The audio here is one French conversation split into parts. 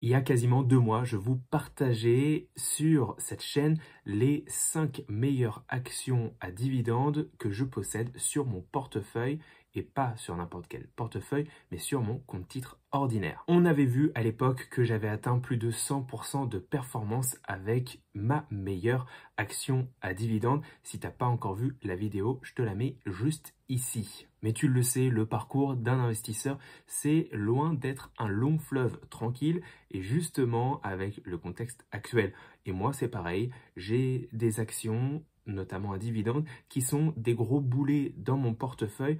Il y a quasiment 2 mois, je vous partageais sur cette chaîne les 5 meilleures actions à dividendes que je possède sur mon portefeuille et pas sur n'importe quel portefeuille, mais sur mon compte titre ordinaire. On avait vu à l'époque que j'avais atteint plus de 100% de performance avec ma meilleure action à dividendes. Si tu n'as pas encore vu la vidéo, je te la mets juste ici. Mais tu le sais, le parcours d'un investisseur, c'est loin d'être un long fleuve tranquille et justement avec le contexte actuel. Et moi, c'est pareil, j'ai des actions, notamment à dividendes, qui sont des gros boulets dans mon portefeuille,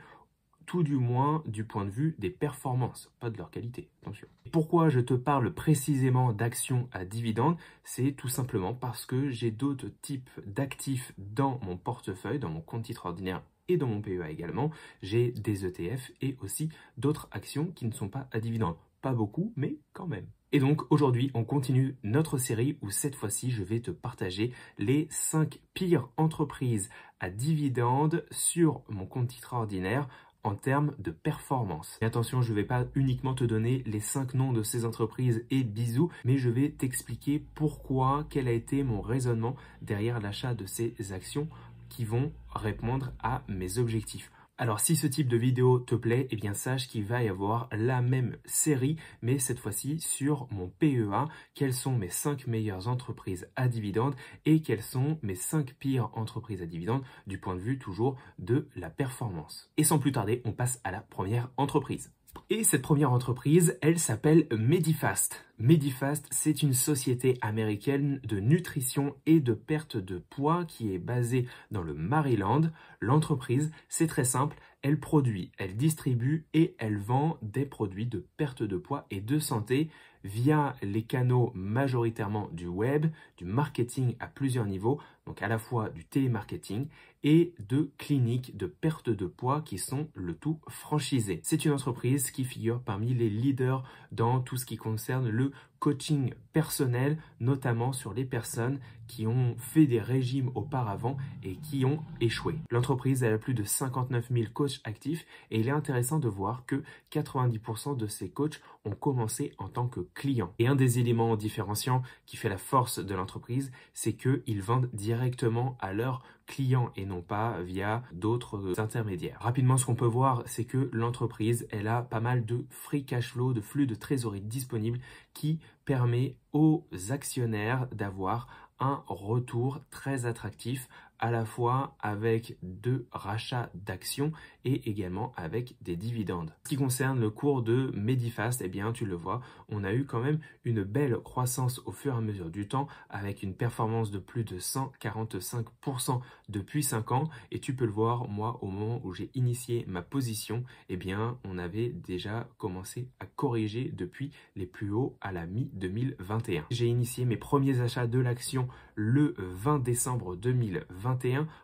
tout du moins du point de vue des performances, pas de leur qualité, attention. Pourquoi je te parle précisément d'actions à dividendes? C'est tout simplement parce que j'ai d'autres types d'actifs dans mon portefeuille, dans mon compte titre ordinaire et dans mon PEA également. J'ai des ETF et aussi d'autres actions qui ne sont pas à dividendes. Pas beaucoup, mais quand même. Et donc aujourd'hui, on continue notre série où cette fois-ci, je vais te partager les 5 pires entreprises à dividendes sur mon compte titre ordinaire en termes de performance. Et attention, je ne vais pas uniquement te donner les 5 noms de ces entreprises et bisous, mais je vais t'expliquer pourquoi, quel a été mon raisonnement derrière l'achat de ces actions qui vont répondre à mes objectifs. Alors si ce type de vidéo te plaît, eh bien sache qu'il va y avoir la même série, mais cette fois-ci sur mon PEA, quelles sont mes 5 meilleures entreprises à dividendes et quelles sont mes 5 pires entreprises à dividendes du point de vue toujours de la performance. Et sans plus tarder, on passe à la première entreprise. Et cette première entreprise, elle s'appelle Medifast. Medifast, c'est une société américaine de nutrition et de perte de poids qui est basée dans le Maryland. L'entreprise, c'est très simple, elle produit, elle distribue et elle vend des produits de perte de poids et de santé via les canaux majoritairement du web, du marketing à plusieurs niveaux, donc à la fois du télémarketing et de cliniques de perte de poids qui sont le tout franchisées. C'est une entreprise qui figure parmi les leaders dans tout ce qui concerne le coaching personnel, notamment sur les personnes qui ont fait des régimes auparavant et qui ont échoué. L'entreprise a plus de 59 000 coachs actifs et il est intéressant de voir que 90% de ces coachs ont commencé en tant que clients. Et un des éléments différenciants qui fait la force de l'entreprise, c'est qu'ils vendent directement à leurs clients et non pas via d'autres intermédiaires. Rapidement, ce qu'on peut voir, c'est que l'entreprise, elle a pas mal de free cash flow, de flux de trésorerie disponible qui permet aux actionnaires d'avoir un retour très attractif à la fois avec de rachats d'actions et également avec des dividendes. Ce qui concerne le cours de Medifast, eh bien tu le vois, on a eu quand même une belle croissance au fur et à mesure du temps avec une performance de plus de 145% depuis 5 ans et tu peux le voir, moi au moment où j'ai initié ma position, eh bien on avait déjà commencé à corriger depuis les plus hauts à la mi-2021. J'ai initié mes premiers achats de l'action le 20 décembre 2021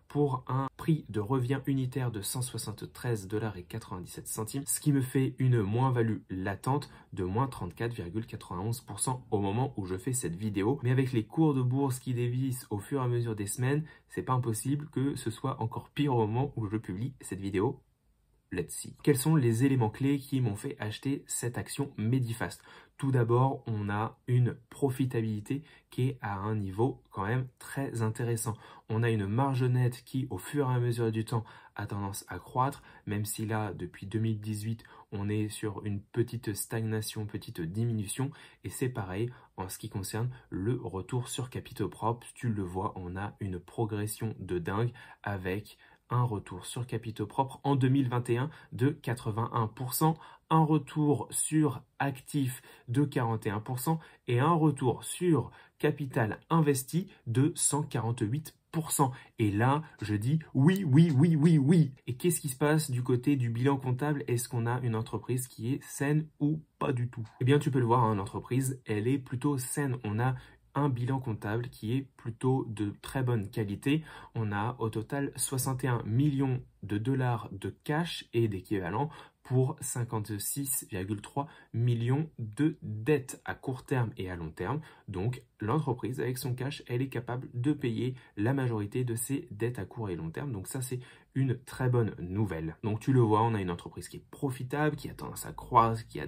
pour un prix de revient unitaire de 173,97 $, ce qui me fait une moins-value latente de moins 34,91% au moment où je fais cette vidéo. Mais avec les cours de bourse qui dévissent au fur et à mesure des semaines, c'est pas impossible que ce soit encore pire au moment où je publie cette vidéo. Let's see. Quels sont les éléments clés qui m'ont fait acheter cette action Medifast? Tout d'abord, on a une profitabilité qui est à un niveau quand même très intéressant. On a une marge nette qui, au fur et à mesure du temps, a tendance à croître, même si là, depuis 2018, on est sur une petite stagnation, petite diminution. Et c'est pareil en ce qui concerne le retour sur capitaux propres. Tu le vois, on a une progression de dingue avec un retour sur capitaux propres en 2021 de 81%, un retour sur actifs de 41% et un retour sur capital investi de 148%. Et là, je dis oui, oui, oui, oui, oui. Et qu'est-ce qui se passe du côté du bilan comptable? Est-ce qu'on a une entreprise qui est saine ou pas du tout? Eh bien, tu peux le voir, hein, l'entreprise, elle est plutôt saine. On a un bilan comptable qui est plutôt de très bonne qualité. On a au total 61 millions de dollars de cash et d'équivalent pour 56,3 millions de dettes à court terme et à long terme. Donc, l'entreprise, avec son cash, elle est capable de payer la majorité de ses dettes à court et long terme. Donc ça, c'est une très bonne nouvelle. Donc tu le vois, on a une entreprise qui est profitable, qui a tendance à croître, qui a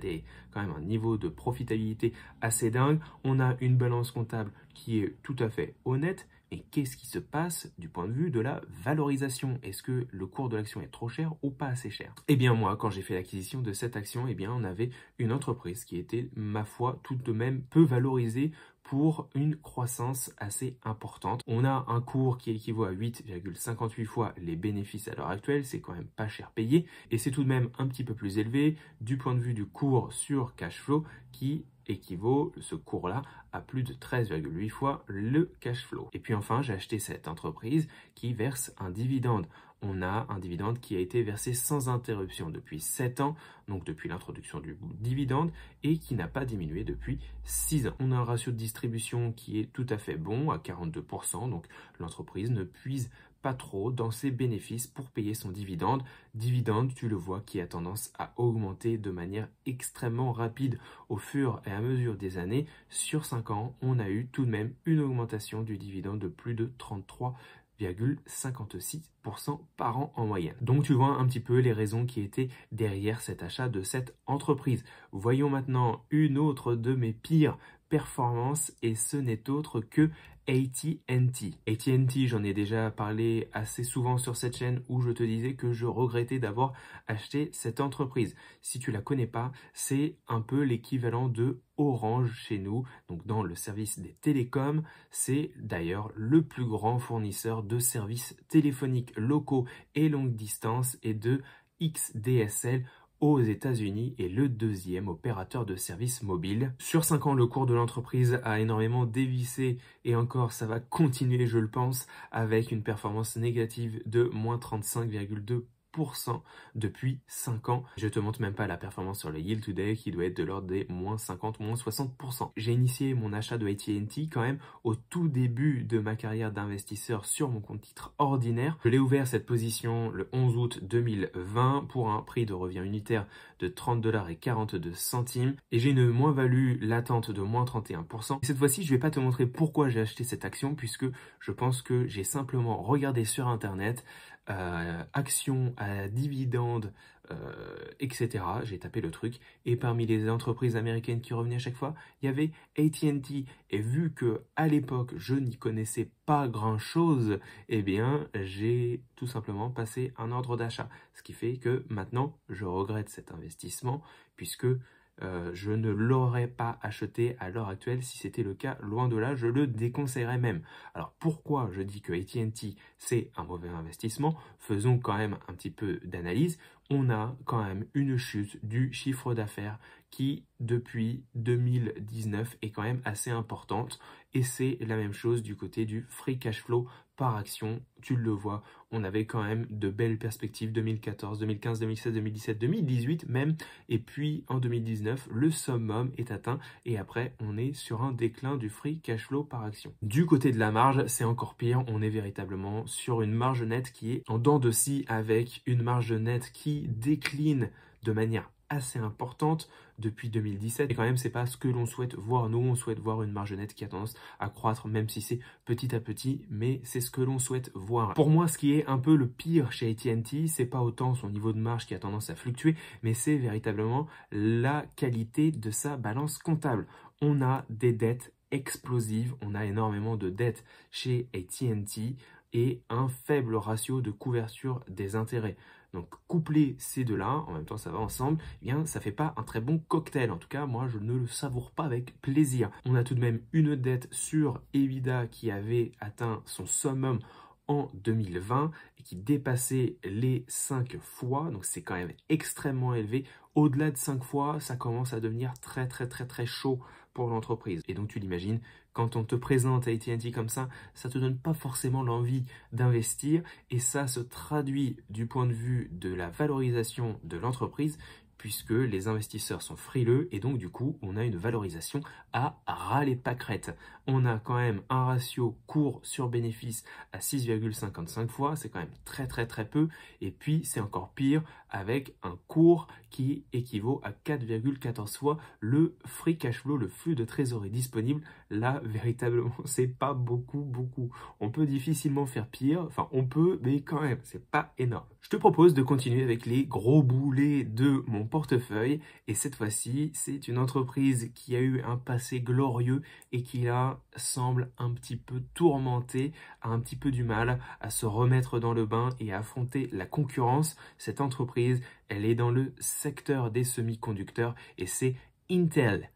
quand même un niveau de profitabilité assez dingue. On a une balance comptable qui est tout à fait honnête. Et qu'est-ce qui se passe du point de vue de la valorisation? Est-ce que le cours de l'action est trop cher ou pas assez cher? Eh bien moi, quand j'ai fait l'acquisition de cette action, eh bien on avait une entreprise qui était, ma foi, tout de même peu valorisée pour une croissance assez importante. On a un cours qui équivaut à 8,58 fois les bénéfices à l'heure actuelle, c'est quand même pas cher payé, et c'est tout de même un petit peu plus élevé du point de vue du cours sur cash flow qui équivaut, ce cours-là, à plus de 13,8 fois le cash flow. Et puis enfin, j'ai acheté cette entreprise qui verse un dividende. On a un dividende qui a été versé sans interruption depuis 7 ans, donc depuis l'introduction du dividende, et qui n'a pas diminué depuis 6 ans. On a un ratio de distribution qui est tout à fait bon, à 42%, donc l'entreprise ne puise pas trop dans ses bénéfices pour payer son dividende. Dividende, tu le vois, qui a tendance à augmenter de manière extrêmement rapide au fur et à mesure des années. Sur 5 ans, on a eu tout de même une augmentation du dividende de plus de 33,56% par an en moyenne. Donc tu vois un petit peu les raisons qui étaient derrière cet achat de cette entreprise. Voyons maintenant une autre de mes pires performances et ce n'est autre que AT&T. AT&T, j'en ai déjà parlé assez souvent sur cette chaîne où je te disais que je regrettais d'avoir acheté cette entreprise. Si tu la connais pas, c'est un peu l'équivalent de Orange chez nous, donc dans le service des télécoms. C'est d'ailleurs le plus grand fournisseur de services téléphoniques locaux et longue distance et de XDSL aux États-Unis et le deuxième opérateur de services mobiles. Sur 5 ans, le cours de l'entreprise a énormément dévissé et encore, ça va continuer, je le pense, avec une performance négative de moins 35,2% depuis 5 ans. Je te montre même pas la performance sur le yield today qui doit être de l'ordre des moins 50, moins 60%. J'ai initié mon achat de AT&T quand même au tout début de ma carrière d'investisseur sur mon compte titre ordinaire. Je l'ai ouvert cette position le 11 août 2020 pour un prix de revient unitaire de 30,42 $ et j'ai une moins-value latente de moins 31%. Et cette fois-ci, je vais pas te montrer pourquoi j'ai acheté cette action puisque je pense que j'ai simplement regardé sur internet actions à dividendes, etc. J'ai tapé le truc et parmi les entreprises américaines qui revenaient à chaque fois, il y avait AT&T et vu que à l'époque je n'y connaissais pas grand chose, eh bien j'ai tout simplement passé un ordre d'achat. Ce qui fait que maintenant je regrette cet investissement puisque je ne l'aurais pas acheté à l'heure actuelle si c'était le cas, loin de là, je le déconseillerais même. Alors pourquoi je dis que AT&T c'est un mauvais investissement? Faisons quand même un petit peu d'analyse. On a quand même une chute du chiffre d'affaires qui depuis 2019 est quand même assez importante et c'est la même chose du côté du free cash flow par action. Tu le vois, on avait quand même de belles perspectives 2014, 2015, 2016, 2017, 2018 même et puis en 2019 le summum est atteint et après on est sur un déclin du free cash flow par action. Du côté de la marge, c'est encore pire, on est véritablement sur une marge nette qui est en dents de scie avec une marge nette qui décline de manière assez importante depuis 2017 et quand même c'est pas ce que l'on souhaite voir. Nous on souhaite voir une marge nette qui a tendance à croître même si c'est petit à petit, mais c'est ce que l'on souhaite voir. Pour moi ce qui est un peu le pire chez AT&T, c'est pas autant son niveau de marge qui a tendance à fluctuer, mais c'est véritablement la qualité de sa balance comptable. On a des dettes explosives, on a énormément de dettes chez AT&T et un faible ratio de couverture des intérêts. Donc coupler ces deux-là, en même temps ça va ensemble, eh bien ça fait pas un très bon cocktail. En tout cas, moi je ne le savoure pas avec plaisir. On a tout de même une dette sur EBITDA qui avait atteint son summum en 2020 et qui dépassait les 5 fois, donc c'est quand même extrêmement élevé. Au-delà de 5 fois, ça commence à devenir très chaud pour l'entreprise. Et donc tu l'imagines, quand on te présente AT&T comme ça te donne pas forcément l'envie d'investir et ça se traduit du point de vue de la valorisation de l'entreprise puisque les investisseurs sont frileux et donc du coup, on a une valorisation à ras les pâquerettes. On a quand même un ratio cours sur bénéfice à 6,55 fois, c'est quand même très peu. Et puis, c'est encore pire avec un cours qui équivaut à 4,14 fois le free cash flow, le flux de trésorerie disponible. Là, véritablement, c'est pas beaucoup. On peut difficilement faire pire, enfin on peut, mais quand même, c'est pas énorme. Je te propose de continuer avec les gros boulets de mon portefeuille et cette fois-ci, c'est une entreprise qui a eu un passé glorieux et qui là semble un petit peu tourmentée, a un petit peu du mal à se remettre dans le bain et à affronter la concurrence. Cette entreprise, elle est dans le secteur des semi-conducteurs et c'est Intel.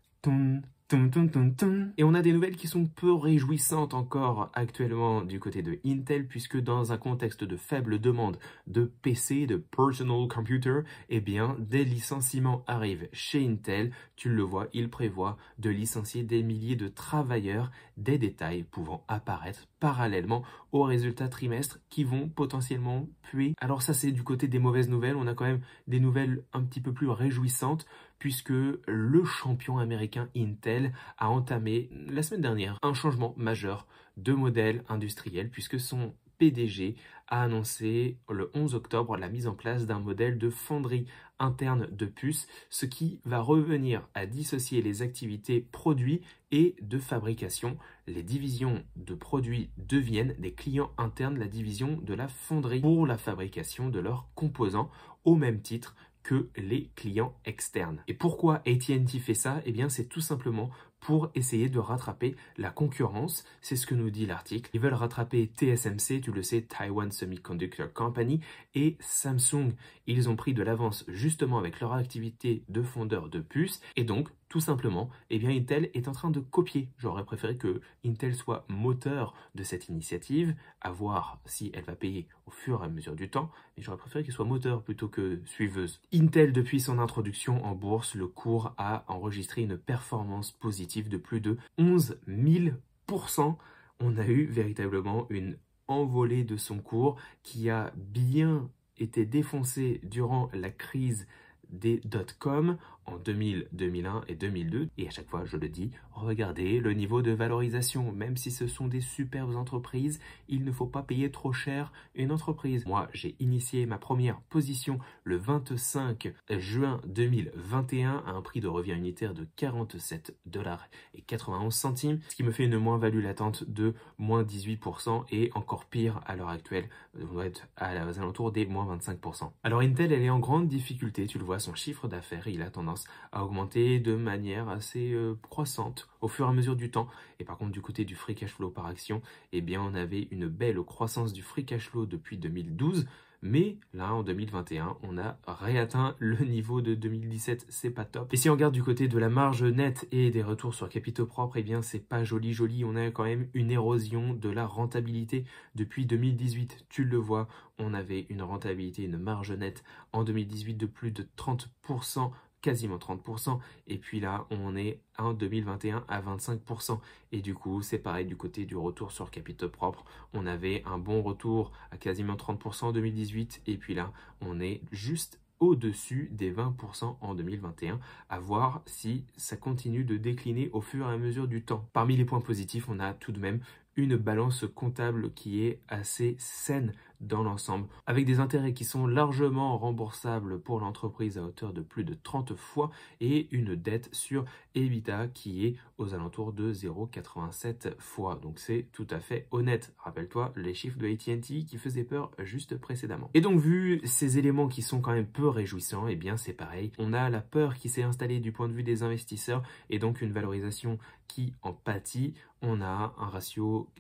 Et on a des nouvelles qui sont peu réjouissantes encore actuellement du côté de Intel puisque dans un contexte de faible demande de PC, de personal computer, eh bien des licenciements arrivent chez Intel. Tu le vois, il prévoit de licencier des milliers de travailleurs, des détails pouvant apparaître parallèlement aux résultats trimestres qui vont potentiellement puer. Alors ça c'est du côté des mauvaises nouvelles, on a quand même des nouvelles un petit peu plus réjouissantes puisque le champion américain Intel a entamé la semaine dernière un changement majeur de modèle industriel puisque son PDG a annoncé le 11 octobre la mise en place d'un modèle de fonderie interne de puces, ce qui va revenir à dissocier les activités produits et de fabrication. Les divisions de produits deviennent des clients internes de la division de la fonderie pour la fabrication de leurs composants au même titre que les clients externes. Et pourquoi AT&T fait ça? Eh bien, c'est tout simplement pour essayer de rattraper la concurrence. C'est ce que nous dit l'article. Ils veulent rattraper TSMC, tu le sais, Taiwan Semiconductor Company, et Samsung. Ils ont pris de l'avance justement avec leur activité de fondeur de puces. Et donc, tout simplement, eh bien, Intel est en train de copier. J'aurais préféré que Intel soit moteur de cette initiative, à voir si elle va payer au fur et à mesure du temps, mais j'aurais préféré qu'il soit moteur plutôt que suiveuse. Intel, depuis son introduction en bourse, le cours a enregistré une performance positive de plus de 11 000%. On a eu véritablement une envolée de son cours qui a bien été défoncé durant la crise des dot-com en 2000, 2001 et 2002. Et à chaque fois, je le dis, regardez le niveau de valorisation. Même si ce sont des superbes entreprises, il ne faut pas payer trop cher une entreprise. Moi, j'ai initié ma première position le 25 juin 2021 à un prix de revient unitaire de 47,91 $, ce qui me fait une moins-value latente de moins 18% et encore pire à l'heure actuelle, on doit être à aux alentours des moins 25%. Alors Intel, elle est en grande difficulté, tu le vois, son chiffre d'affaires, il a tendance à augmenter de manière assez croissante au fur et à mesure du temps. Et par contre, du côté du free cash flow par action, eh bien, on avait une belle croissance du free cash flow depuis 2012. Mais là, en 2021, on a réatteint le niveau de 2017, c'est pas top. Et si on regarde du côté de la marge nette et des retours sur capitaux propres, eh bien, c'est pas joli. On a quand même une érosion de la rentabilité depuis 2018. Tu le vois, on avait une rentabilité, une marge nette en 2018 de plus de 30%, quasiment 30%, et puis là on est en 2021 à 25%, et du coup c'est pareil du côté du retour sur capitaux propres, on avait un bon retour à quasiment 30% en 2018, et puis là on est juste au-dessus des 20% en 2021, à voir si ça continue de décliner au fur et à mesure du temps. Parmi les points positifs, on a tout de même une balance comptable qui est assez saine dans l'ensemble, avec des intérêts qui sont largement remboursables pour l'entreprise à hauteur de plus de 30 fois et une dette sur EBITDA qui est aux alentours de 0,87 fois. Donc c'est tout à fait honnête. Rappelle-toi les chiffres de AT&T qui faisaient peur juste précédemment. Et donc vu ces éléments qui sont quand même peu réjouissants, eh bien c'est pareil. On a la peur qui s'est installée du point de vue des investisseurs et donc une valorisation qui en pâtit. On a un ratio,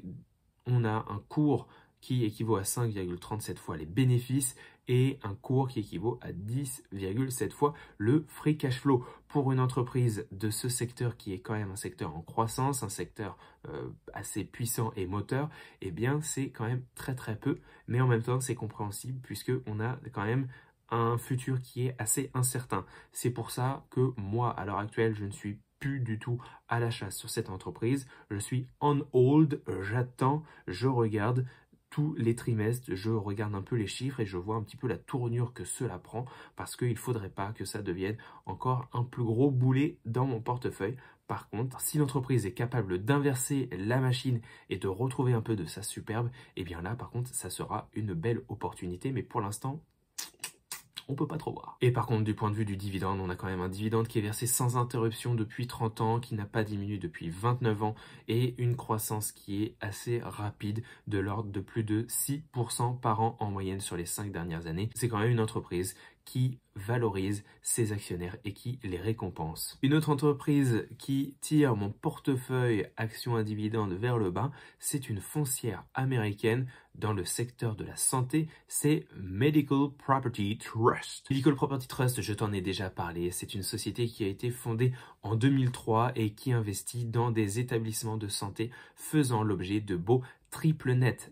on a un cours qui équivaut à 5,37 fois les bénéfices et un cours qui équivaut à 10,7 fois le free cash flow. Pour une entreprise de ce secteur qui est quand même un secteur en croissance, un secteur assez puissant et moteur, eh bien c'est quand même très peu, mais en même temps c'est compréhensible puisque on a quand même un futur qui est assez incertain. C'est pour ça que moi, à l'heure actuelle, je ne suis plus du tout à l'achat sur cette entreprise. Je suis on hold, j'attends, je regarde. tous les trimestres, je regarde un peu les chiffres et je vois un petit peu la tournure que cela prend parce qu'il ne faudrait pas que ça devienne encore un plus gros boulet dans mon portefeuille. Par contre, si l'entreprise est capable d'inverser la machine et de retrouver un peu de sa superbe, et bien là, par contre, ça sera une belle opportunité. Mais pour l'instant, on peut pas trop voir. Et par contre, du point de vue du dividende, on a quand même un dividende qui est versé sans interruption depuis 30 ans, qui n'a pas diminué depuis 29 ans et une croissance qui est assez rapide de l'ordre de plus de 6% par an en moyenne sur les 5 dernières années. C'est quand même une entreprise qui valorise ses actionnaires et qui les récompense. Une autre entreprise qui tire mon portefeuille actions à dividendes vers le bas, c'est une foncière américaine dans le secteur de la santé, c'est Medical Property Trust. Medical Property Trust, je t'en ai déjà parlé, c'est une société qui a été fondée en 2003 et qui investit dans des établissements de santé faisant l'objet de beaux triple net,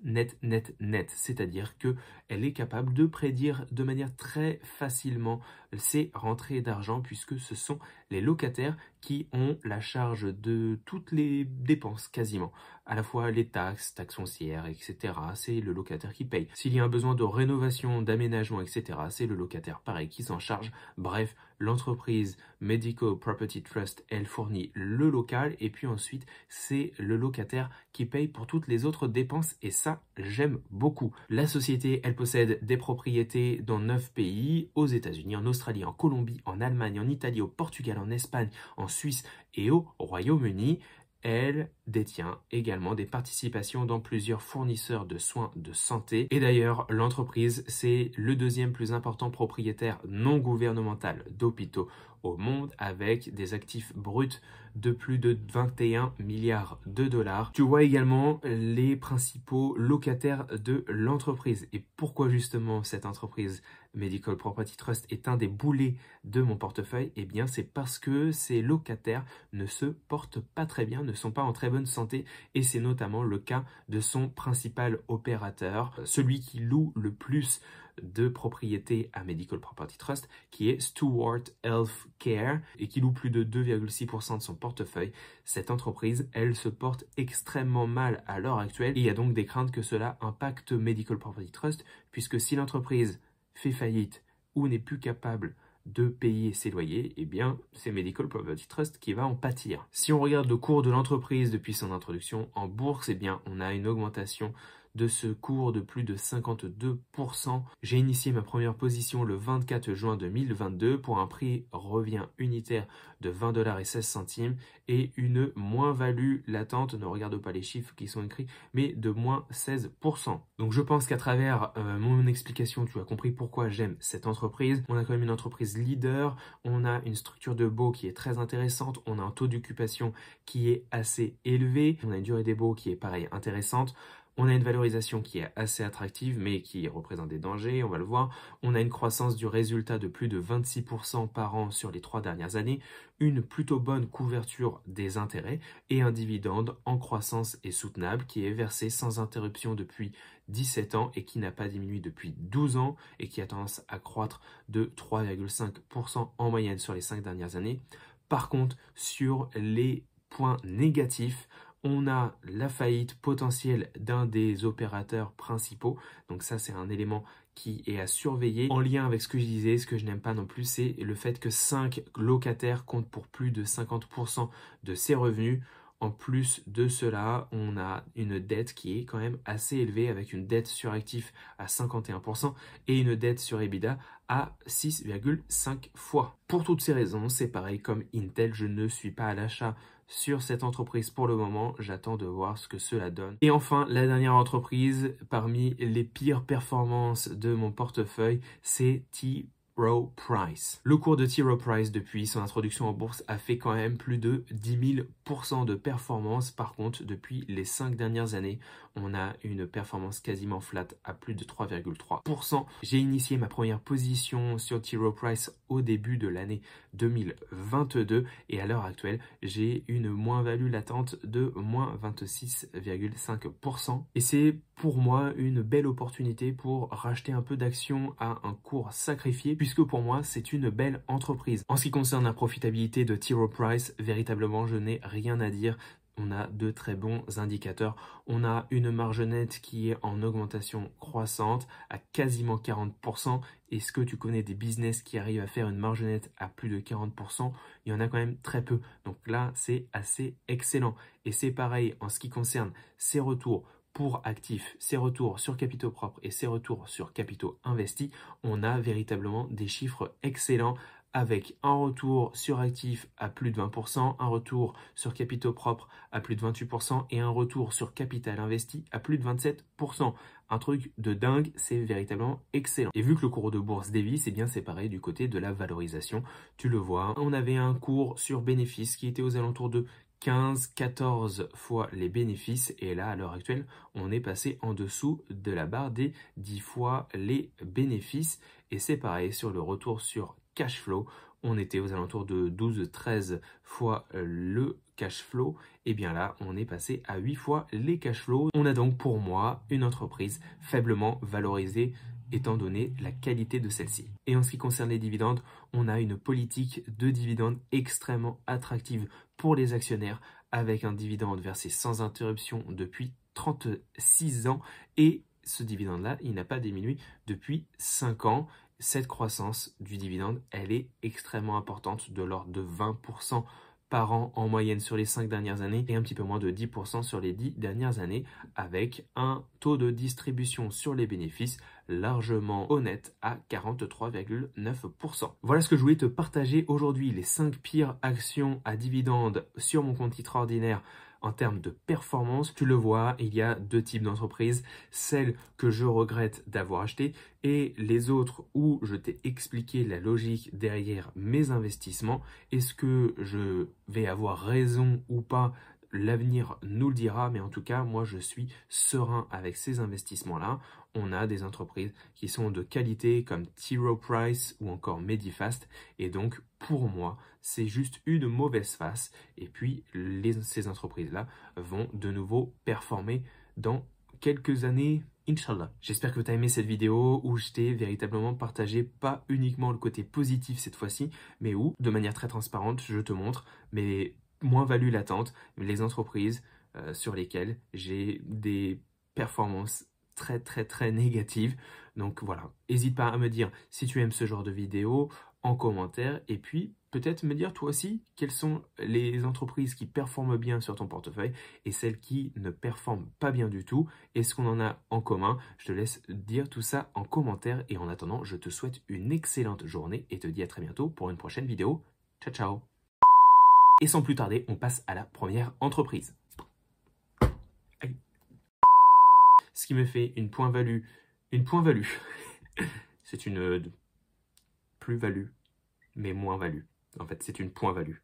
c'est-à-dire qu'elle est capable de prédire de manière très facilement ses rentrées d'argent puisque ce sont les locataires qui ont la charge de toutes les dépenses quasiment, à la fois les taxes foncières, etc. C'est le locataire qui paye. S'il y a un besoin de rénovation, d'aménagement, etc., c'est le locataire pareil qui s'en charge. Bref, l'entreprise Medical Property Trust, elle fournit le local et puis ensuite c'est le locataire qui paye pour toutes les autres dépenses et ça, j'aime beaucoup. La société, elle possède des propriétés dans 9 pays, aux États-Unis, en Australie, en Colombie, en Allemagne, en Italie, au Portugal, en Espagne, en Suisse et au Royaume-Uni. Elle détient également des participations dans plusieurs fournisseurs de soins de santé. Et d'ailleurs, l'entreprise, c'est le deuxième plus important propriétaire non gouvernemental d'hôpitaux au monde avec des actifs bruts de plus de 21 milliards de dollars. Tu vois également les principaux locataires de l'entreprise. Et pourquoi justement cette entreprise Medical Property Trust est un des boulets de mon portefeuille? Eh bien, c'est parce que ces locataires ne se portent pas très bien, ne sont pas en très bonne santé et c'est notamment le cas de son principal opérateur, celui qui loue le plus de propriétés à Medical Property Trust, qui est Steward Healthcare et qui loue plus de 2,6% de son portefeuille. Cette entreprise, elle se porte extrêmement mal à l'heure actuelle. Il y a donc des craintes que cela impacte Medical Property Trust, puisque si l'entreprise fait faillite ou n'est plus capable de payer ses loyers, eh bien, c'est Medical Property Trust qui va en pâtir. Si on regarde le cours de l'entreprise depuis son introduction en bourse, eh bien, on a une augmentation de ce cours de plus de 52%. J'ai initié ma première position le 24 juin 2022 pour un prix revient unitaire de 20,16 $ et une moins-value latente, ne regarde pas les chiffres qui sont écrits, mais de moins 16%. Donc je pense qu'à travers mon explication, tu as compris pourquoi j'aime cette entreprise. On a quand même une entreprise leader, on a une structure de baux qui est très intéressante, on a un taux d'occupation qui est assez élevé, on a une durée des baux qui est pareil intéressante. On a une valorisation qui est assez attractive, mais qui représente des dangers, on va le voir. On a une croissance du résultat de plus de 26% par an sur les 3 dernières années, une plutôt bonne couverture des intérêts et un dividende en croissance et soutenable qui est versé sans interruption depuis 17 ans et qui n'a pas diminué depuis 12 ans et qui a tendance à croître de 3,5% en moyenne sur les 5 dernières années. Par contre, sur les points négatifs, on a la faillite potentielle d'un des opérateurs principaux. Donc ça, c'est un élément qui est à surveiller. En lien avec ce que je disais, ce que je n'aime pas non plus, c'est le fait que 5 locataires comptent pour plus de 50% de ses revenus. En plus de cela, on a une dette qui est quand même assez élevée avec une dette sur actif à 51% et une dette sur EBITDA à 6,5 fois. Pour toutes ces raisons, c'est pareil comme Intel, je ne suis pas à l'achat sur cette entreprise pour le moment, j'attends de voir ce que cela donne. Et enfin, la dernière entreprise parmi les pires performances de mon portefeuille, c'est T. Rowe Price. Le cours de T. Rowe Price depuis son introduction en bourse a fait quand même plus de 10 000% de performance. Par contre, depuis les 5 dernières années, on a une performance quasiment flat à plus de 3,3%. J'ai initié ma première position sur T. Rowe Price au début de l'année 2022 et à l'heure actuelle, j'ai une moins-value latente de moins 26,5%. Et c'est pour moi une belle opportunité pour racheter un peu d'actions à un cours sacrifié puisque pour moi c'est une belle entreprise. En ce qui concerne la profitabilité de T. Rowe Price, véritablement je n'ai rien à dire. on a de très bons indicateurs. On a une marge nette qui est en augmentation croissante à quasiment 40%. Est-ce que tu connais des business qui arrivent à faire une marge nette à plus de 40%? Il y en a quand même très peu. Donc là, c'est assez excellent. Et c'est pareil en ce qui concerne ces retours pour actifs, ses retours sur capitaux propres et ses retours sur capitaux investis. On a véritablement des chiffres excellents avec un retour sur actifs à plus de 20%, un retour sur capitaux propres à plus de 28% et un retour sur capital investi à plus de 27%. Un truc de dingue, c'est véritablement excellent. Et vu que le cours de bourse dévisse, eh bien c'est pareil du côté de la valorisation. Tu le vois, on avait un cours sur bénéfices qui était aux alentours de 15-14 fois les bénéfices et là à l'heure actuelle on est passé en dessous de la barre des 10 fois les bénéfices et c'est pareil sur le retour sur cash flow, on était aux alentours de 12-13 fois le cash flow, et bien là on est passé à 8 fois les cash flows. On a donc pour moi une entreprise faiblement valorisée étant donné la qualité de celle-ci. Et en ce qui concerne les dividendes, on a une politique de dividendes extrêmement attractive pour les actionnaires avec un dividende versé sans interruption depuis 36 ans et ce dividende-là, il n'a pas diminué depuis 5 ans. Cette croissance du dividende, elle est extrêmement importante, de l'ordre de 20% par an en moyenne sur les 5 dernières années et un petit peu moins de 10% sur les 10 dernières années avec un taux de distribution sur les bénéfices largement honnête à 43,9%. Voilà ce que je voulais te partager aujourd'hui, les 5 pires actions à dividendes sur mon compte titre ordinaire en termes de performance. Tu le vois, il y a deux types d'entreprises, celles que je regrette d'avoir achetées et les autres où je t'ai expliqué la logique derrière mes investissements. Est-ce que je vais avoir raison ou pas? L'avenir nous le dira, mais en tout cas, moi, je suis serein avec ces investissements-là. On a des entreprises qui sont de qualité comme T. Rowe Price ou encore Medifast. Et donc, pour moi, c'est juste une mauvaise face. Et puis, ces entreprises-là vont de nouveau performer dans quelques années, Inch'Allah. J'espère que tu as aimé cette vidéo où je t'ai véritablement partagé pas uniquement le côté positif cette fois-ci, mais où, de manière très transparente, je te montre mes moins-values latentes, les entreprises sur lesquelles j'ai des performances très négatives. Donc voilà, n'hésite pas à me dire si tu aimes ce genre de vidéo en commentaire et puis peut-être me dire toi aussi quelles sont les entreprises qui performent bien sur ton portefeuille et celles qui ne performent pas bien du tout. Est-ce qu'on en a en commun? Je te laisse dire tout ça en commentaire et en attendant, je te souhaite une excellente journée et te dis à très bientôt pour une prochaine vidéo. Ciao, ciao! Et sans plus tarder, on passe à la première entreprise. Aïe. Ce qui me fait une point-value, c'est une plus-value, mais moins-value. En fait, c'est une point-value.